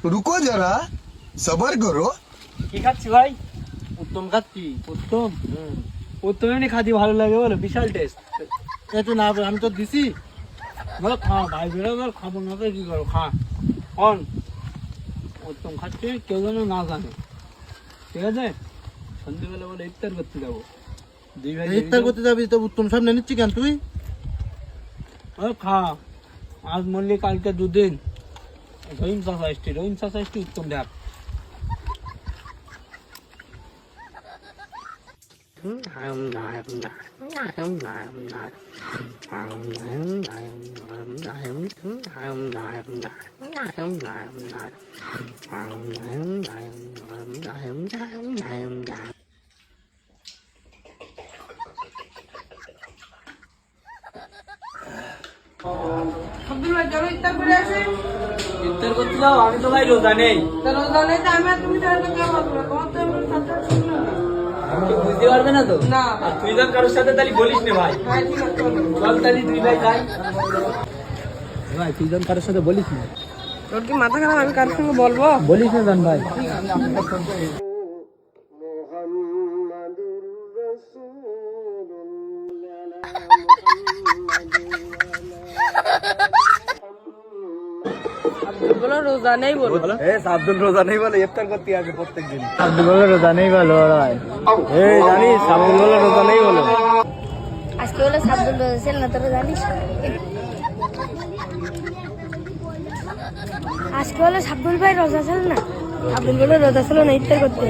रुको जरा सबर करो। কি খাচ্ছি ভাই? উত্তম খাচ্ছি। উত্তম? উত্তম এমনি খাতি ভালো লাগে বলো, বিশাল টেস্ট। একটু না আমি তো দিছি। বলো খা ভাই, বেরোবার খাবো না তো কি করো, খা অন। উত্তম খাচ্ছি, কেউ যেন না জানে, ঠিক আছে? সন্ধ্যেবেলা বলে ইফতার করতে যাবো, দুই ভাই ইফতার করতে যাবি তো উত্তম সামনে নিচ্ছি কেন তুই? খা। আজ মরলি কালকে দুদিন। রহিম চাষা এসছি উত্তম দেখ। আব্দুল ভাই চলো ইফতার করে আসি। ইফতার করতে যাও? আমি তো ভাই রোজা নেই। রোজা নেই তো আমি আর তুমি তাহলে কেমন হবে? তোমার তো এমন ছাত্র ছিল না। তুই বুঝতে পারবে না তো? না। আর তুই যখন কারোর সাথে তাহলে বলিস না ভাই। হ্যাঁ ঠিক আছে চলো। চল তাহলে দুই ভাই যাই। ভাই তুই যখন কারোর সাথে বলিস না। তোর কি মাথা খারাপ? আমি কার সঙ্গে বলবো? বলিস না জান ভাই। বলো রোজা নেই বলো। আব্দুল রোজা নেই বলে ইফতার করতে আসে প্রত্যেকদিন। আব্দুল বলে রোজা নেই বলো ভাই। জানিস আব্দুল বলে রোজা নেই বলে। আজকে হলো সাব্দুল রোজা ছিল না, তোরা জানিস? আজকে হলো সাব্দুল ভাই রোজা ছিল না, আব্দুল বলে রোজা ছিল না, ইফতার করতে